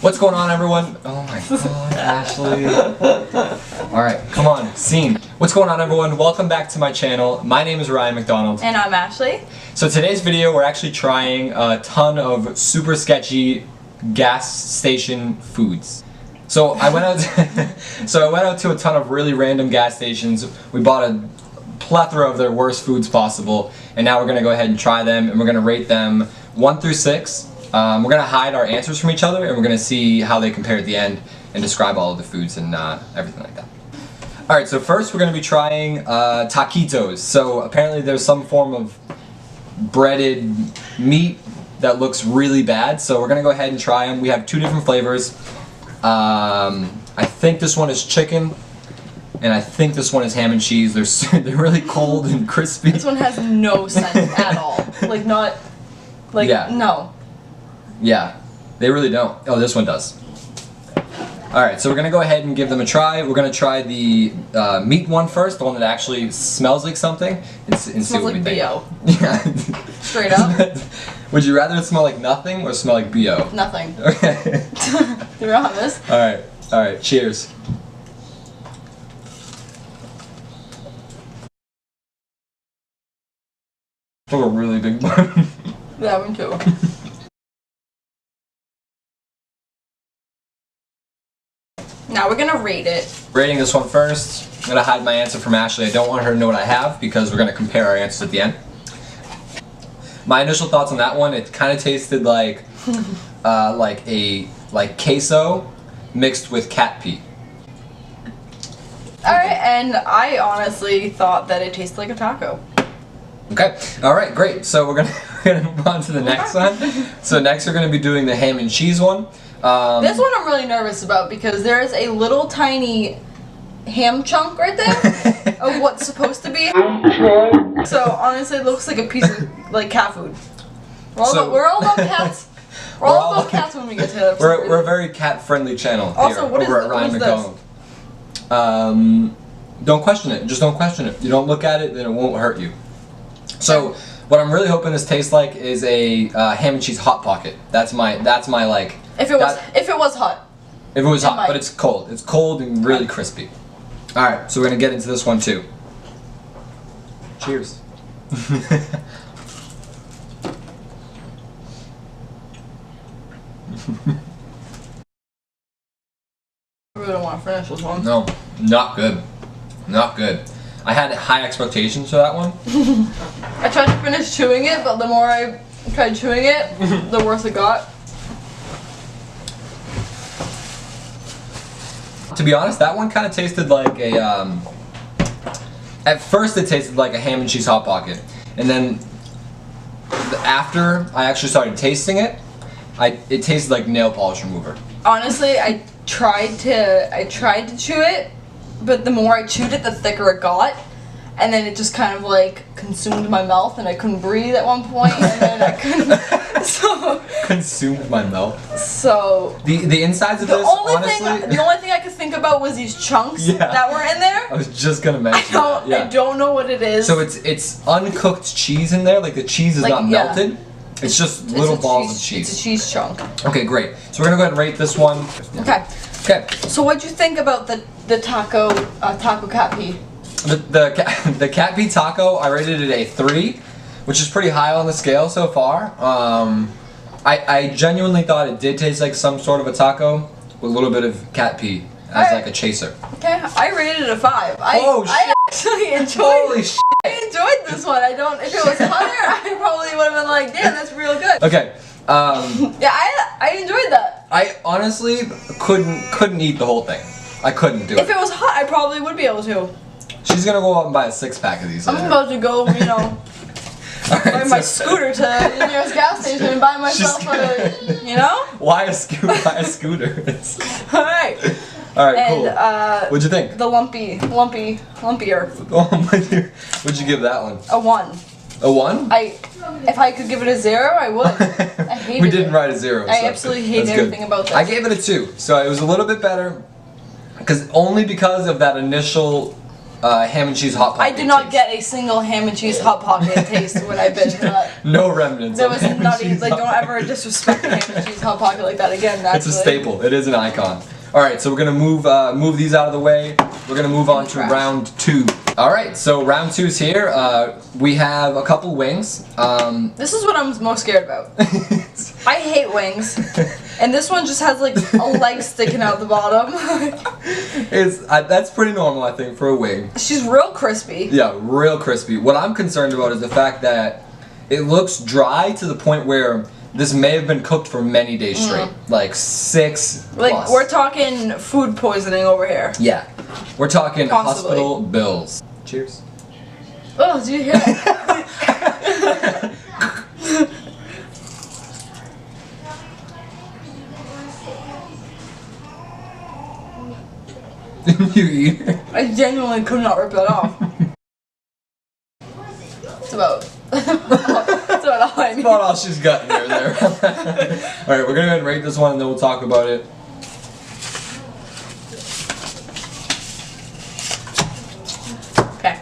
What's going on, everyone? Oh my god, Ashley. Alright, come on, scene. What's going on, everyone? Welcome back to my channel. My name is Ryan McDonald. And I'm Ashley. So today's video, we're actually trying a ton of super sketchy gas station foods. So I went out to a ton of really random gas stations. We bought a plethora of their worst foods possible, and now we're gonna go ahead and try them, and we're gonna rate them 1 through 6. We're going to hide our answers from each other, and we're going to see how they compare at the end and describe all of the foods and everything like that. Alright, so first we're going to be trying taquitos. So apparently there's some form of breaded meat that looks really bad, so we're going to go ahead and try them. We have 2 different flavors. I think this one is chicken, and I think this one is ham and cheese. They're really cold and crispy. This one has no sense at all. Like, not... Like, yeah. No. Yeah, they really don't. Oh, this one does. Alright, so we're going to go ahead and give them a try. We're going to try the meat one first, the one that actually smells like something, and see what we think. BO. Yeah. Straight up. Would you rather it smell like nothing or smell like BO? Nothing. Okay. You're on this. Alright, cheers. Took a really big bite. Yeah, me too. Now we're gonna rate it. Rating this one first. I'm gonna hide my answer from Ashley. I don't want her to know what I have because we're gonna compare our answers at the end. My initial thoughts on that one, it kind of tasted like queso mixed with cat pee. Alright, and I honestly thought that it tasted like a taco. Okay, alright, great. So we're gonna move on to the next one. So next we're gonna be doing the ham and cheese one. This one I'm really nervous about because there's a little tiny ham chunk right there of what's supposed to be. So honestly, it looks like a piece of like cat food. We're all about cats. We're all about cats when we get to that. We're a very cat-friendly channel also, here over at Ryan McDonald. Don't question it. Just don't question it. You don't look at it, then it won't hurt you. So what I'm really hoping this tastes like is a ham and cheese hot pocket. That's my like. If it was hot. If it was hot, but it's cold. It's cold and really crispy. All right, so we're gonna get into this one too. Cheers. I really don't want to finish this one. No, not good. Not good. I had high expectations for that one. I tried to finish chewing it, but the more I tried chewing it, the worse it got. To be honest, that one kind of tasted like a, at first it tasted like a ham and cheese hot pocket. And then after I actually started tasting it, it tasted like nail polish remover. Honestly, I tried to chew it, but the more I chewed it, the thicker it got. And then it just kind of like consumed my mouth, and I couldn't breathe at one point, and then I couldn't. So consumed my mouth. So the insides of this, honestly, the only thing I could think about was these chunks that were in there. I was just gonna mention. I don't know what it is. So it's uncooked cheese in there. Like the cheese is not melted. It's just little balls of cheese. It's a cheese chunk. Okay, great. So we're gonna go ahead and rate this one. Okay. Okay. So what'd you think about the taco cat pee? The cat pee taco, I rated it a 3, which is pretty high on the scale so far. I genuinely thought it did taste like some sort of a taco with a little bit of cat pee as like a chaser. Okay, I rated it a 5. I actually enjoyed it. I enjoyed this one. If it was higher, I probably would have been like, damn, that's real good. Okay. Yeah, I enjoyed that. I honestly couldn't eat the whole thing. I couldn't do it. If it was hot, I probably would be able to. She's gonna go out and buy a 6-pack of these. I'm about to go, buy my scooter to the nearest gas station and buy myself a, Why a scooter? Alright. Alright, cool. What'd you think? The lumpier. Oh my dear. What'd you give that one? A 1. A 1? If I could give it a 0, I would. I hated it. We didn't write a 0. I absolutely hate everything about this. I gave it a 2, so it was a little bit better. Only because of that initial ham and cheese hot pocket. I did not taste. get a single ham and cheese hot pocket taste when I've been to that. No remnants. There of was ham and nutty. cheese Like, hot don't ever disrespect the ham and cheese hot pocket like that again. That's It's a staple. It is an icon. All right, so we're gonna move these out of the way. We're gonna move on to round 2. All right, so round 2 is here. We have a couple wings. This is what I'm most scared about. I hate wings, and this one just has like a leg sticking out the bottom. That's pretty normal, I think, for a wing. She's real crispy. Yeah, real crispy. What I'm concerned about is the fact that it looks dry to the point where this may have been cooked for many days straight, like 6 Like plus. we're talking food poisoning over here. Yeah, we're talking Possibly. hospital bills. Cheers. Oh, did you hear that? You eat it? I genuinely could not rip that off. It's about all I need. About all she's got in there. Alright, we're gonna go ahead and rate this one and then we'll talk about it. Okay.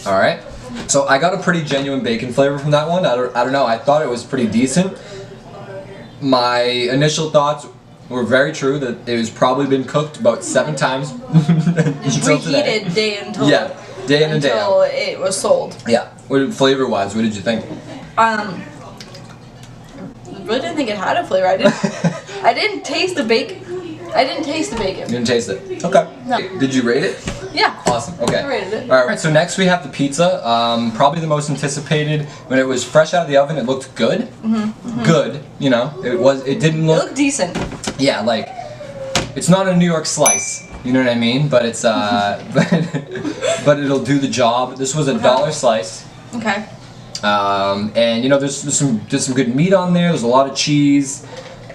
Alright. So I got a pretty genuine bacon flavor from that one. I don't know, I thought it was pretty decent. My initial thoughts were very true that it was probably been cooked about 7 times. Until today. Reheated day until day in and day until out. it was sold. Yeah. Flavor wise, what did you think? I really didn't think it had a flavor. I didn't taste the bacon. I didn't taste the bacon. You didn't taste it? Okay. No. Did you rate it? Yeah. Awesome. Okay. I rated it. Alright, so next we have the pizza. Probably the most anticipated. When it was fresh out of the oven, it looked good. Good, you know. It didn't It look. looked decent. Yeah, like it's not a New York slice. You know what I mean? But it's but it'll do the job. This was a $1 slice. Okay. And you know, there's some good meat on there. There's a lot of cheese,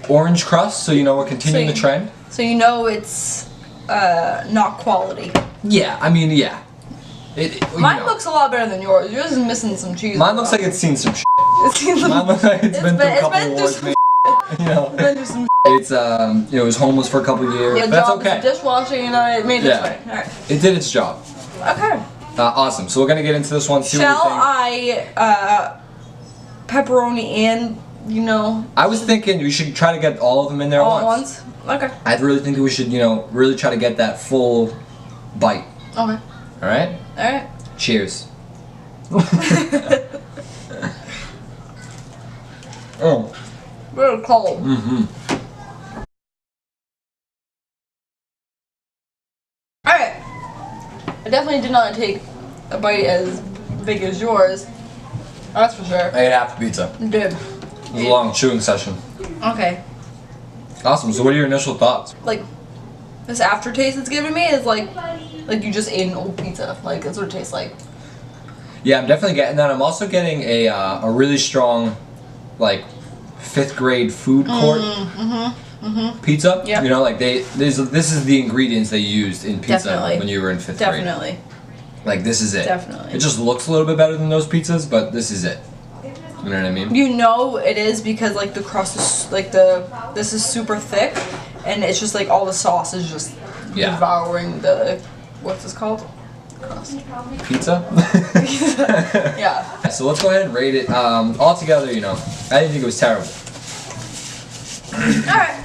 orange crust. So you know we're continuing the trend. So you know it's not quality. Yeah, I mean, yeah. Mine looks a lot better than yours. Yours is missing some cheese. Mine looks like it's seen some shit. It's seen some. Mine looks like it's been through a couple been through awards, some man. You know, It's been through some. it's it was homeless for a couple years. Yeah, But that's job okay. is dishwashing, and it made its Yeah. way. All right. It did its job. Okay. Awesome. So we're gonna get into this one. See Shall what we think. I pepperoni and I was thinking we should try to get all of them in there all at at once. once? Okay. I really think that we should, really try to get that full bite. Okay. All right. All right. Cheers. Oh. Real cold. Mm-hmm. All right. I definitely did not take a bite as big as yours. That's for sure. I ate half the pizza. You did. It was a long chewing session. Okay. Awesome. So what are your initial thoughts? Like, this aftertaste it's giving me is like you just ate an old pizza. Like, that's what it tastes like. Yeah, I'm definitely getting that. I'm also getting a really strong, like, 5th grade food court pizza. Yep. You know, like this is the ingredients they used in pizza Definitely. when you were in 5th grade. Definitely. Like, this is it. Definitely. It just looks a little bit better than those pizzas, but this is it. You know what I mean? You know it is because like the crust is like this is super thick, and it's just like all the sauce is just devouring the what's this called? Crust. Pizza? Yeah. So let's go ahead and rate it. All together, I didn't think it was terrible. All right.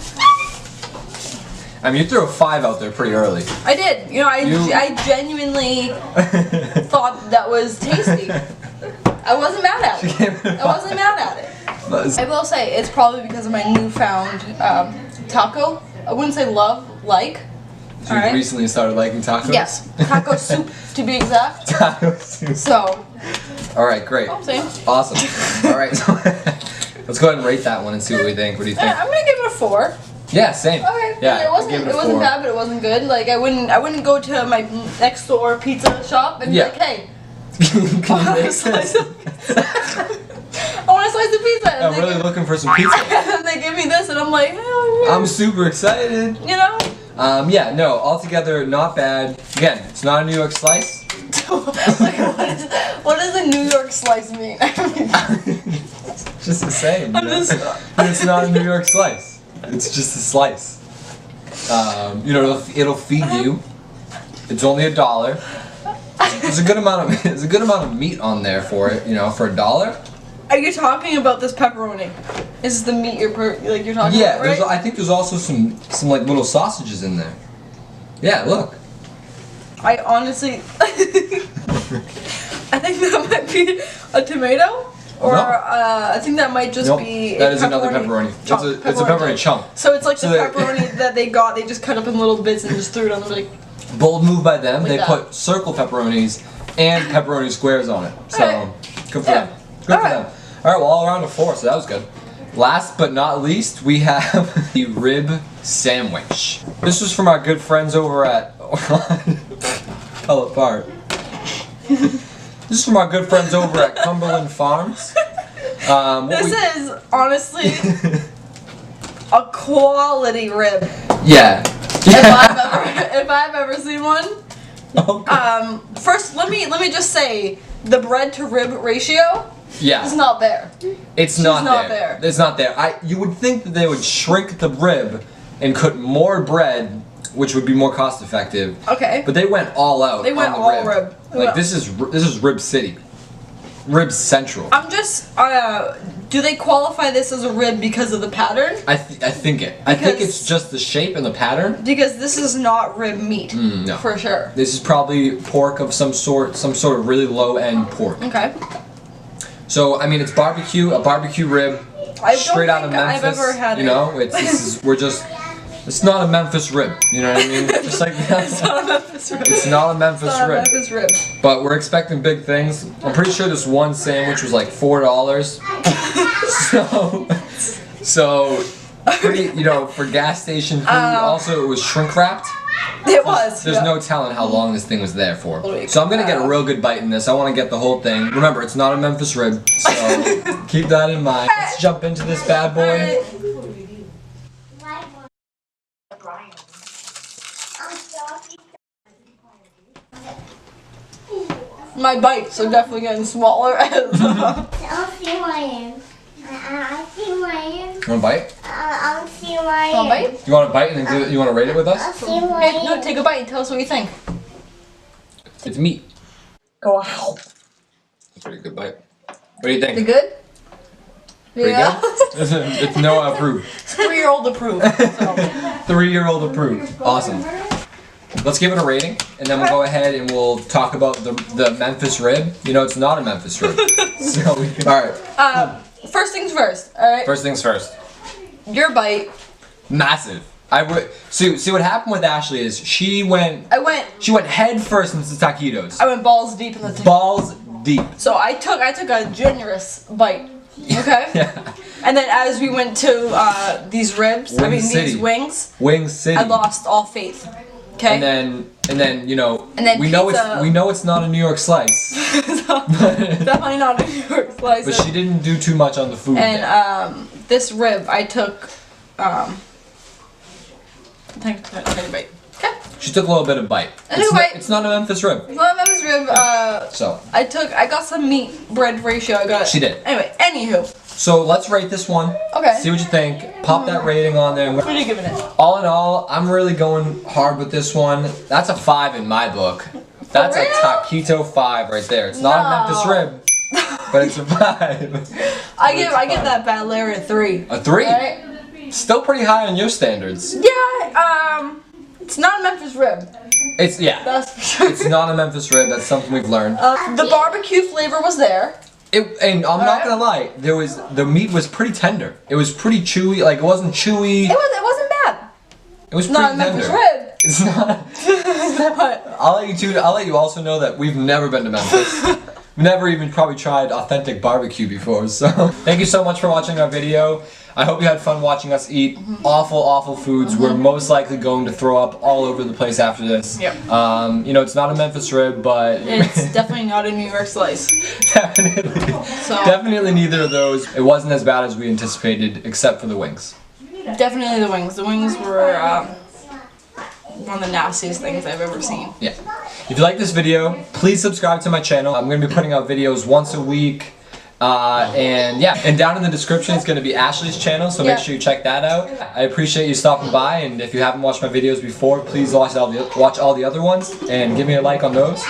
I mean, you threw a 5 out there pretty early. I did. I genuinely thought that was tasty. I wasn't mad at it. I wasn't mad at it. I will say it's probably because of my newfound taco. I wouldn't say love, like. You recently started liking tacos? Yes, taco soup to be exact. Taco soup. So. All right, great. I'm saying. Awesome. All right, so let's go ahead and rate that one and see what we think. What do you think? I'm gonna give it a 4. Yeah, same. Okay. Yeah, It wasn't I'd give it a 4. bad, but it wasn't good. Like I wouldn't go to my next door pizza shop and be like, hey. Can you make I want a slice of pizza. And I'm really looking for some pizza. And they give me this, and I'm like, oh, yeah. I'm super excited. Yeah, no, altogether not bad. Again, it's not a New York slice. Like, what does a New York slice mean? Just the same. It's not a New York slice. It's just a slice. It'll feed you. It's only $1. There's a good amount of meat on there for it, you know, for $1. Are you talking about this pepperoni? Is this the meat you're talking about? Yeah, Right? I think there's also some like little sausages in there. Yeah, look. I honestly, I think that might be a tomato, or No. I think that might just Nope, be. that is another pepperoni. Chunk, It's a pepperoni chunk. So it's like So the they- pepperoni that they got. They just cut up in little bits and just threw it on the like. Bold move by them. Like They that. put circle pepperonis and pepperoni squares on it. So Alright. good for Yeah. them. Good for Alright. them. All right, well, all around a 4, so that was good. Last but not least, we have the rib sandwich. This was from our good friends over at. Fell apart. This is from our good friends over at Cumberland Farms. This is honestly a quality rib. Yeah. If I've ever seen one. Okay. First, let me just say the bread to rib ratio Yeah. is not there. It's not not there. there. It's not there. You would think that they would shrink the rib and cook more bread, which would be more cost effective. Okay. But they went all out. They went on the all rib. They Like went- this is Rib City, Rib Central. I'm just. Do they qualify this as a rib because of the pattern? I think it. I think it's just the shape and the pattern. Because this is not rib meat. No. For sure. This is probably pork of some sort of really low end pork. Okay. So I mean, it's a barbecue rib, I don't straight out of think Memphis. I've ever had you it. know, it's not a Memphis rib. You know what I mean? Just like It's not a Memphis rib. it's not a Memphis It's not a rib. Memphis rib. But we're expecting big things. I'm pretty sure this one sandwich was like $4. so pretty, you know, for gas station food. Also, it was shrink wrapped. It was. There's yeah. no telling how long this thing was there for. Wait, So I'm gonna get a real good bite in this. I want to get the whole thing. Remember, it's not a Memphis rib, so keep that in mind. Let's jump into this bad boy. My bites are definitely getting smaller. I'll see mine. I'll see mine. You want a bite? I'll see mine. Want a bite? You want a bite and then you want to rate it with I'll us? see Hey, mine. no, take a bite and tell us what you think. It's meat. Wow. It's a pretty good bite. What do you think? You good? Pretty yeah. good? It's Noah approved. 3-year-old approved. So. 3-year-old approved. Awesome. Let's give it a rating, and then we'll go ahead and we'll talk about the Memphis rib. You know, it's not a Memphis rib. So, all right. First things first. All right. First things first. Your bite. Massive. I would see what happened with Ashley is she went head first into taquitos. I went balls deep in the. Balls deep. So I took a generous bite. Okay. Yeah. And then as we went to these ribs, Wing City. these wings, Wing City. I lost all faith. Okay. And then you know And then we know pizza. it's not a New York slice. Definitely not a New York slice. But she didn't do too much on the food. there. And this rib, I took. Take a bite. Okay. She took a little bit of bite. I took a bite. It's not a Memphis rib. Well, that was rib. So I got some meat bread ratio. I got. She did. Anyway, anywho. So let's rate this one. Okay. See what you think. Pop that rating on there. What are you giving it? All in all, I'm really going hard with this one. That's a 5 in my book. That's a real? taquito 5 right there. It's not a Memphis rib, but it's a 5. I give that bad Larry a 3. A 3? Right? Still pretty high on your standards. Yeah. It's not a Memphis rib. It's That's for sure. It's not a Memphis rib. That's something we've learned. The barbecue flavor was there. And I'm not gonna lie, the meat was pretty tender. It was pretty chewy. Like it wasn't chewy. It wasn't bad. It was Not pretty a Memphis tender. rib. It's not. But I'll let you also know that we've never been to Memphis. We've never even probably tried authentic barbecue before. So thank you so much for watching our video. I hope you had fun watching us eat awful foods. We're most likely going to throw up all over the place after this. Yep. You know, it's not a Memphis rib, but it's definitely not a New York slice. definitely, So definitely neither of those. It wasn't as bad as we anticipated, except for the wings. definitely the wings. The wings were one of the nastiest things I've ever seen. Yeah. If you like this video, please subscribe to my channel. I'm going to be putting out videos once a week. And down in the description is going to be Ashley's channel, so make sure you check that out. I appreciate you stopping by, and if you haven't watched my videos before, please watch all the other ones and give me a like on those.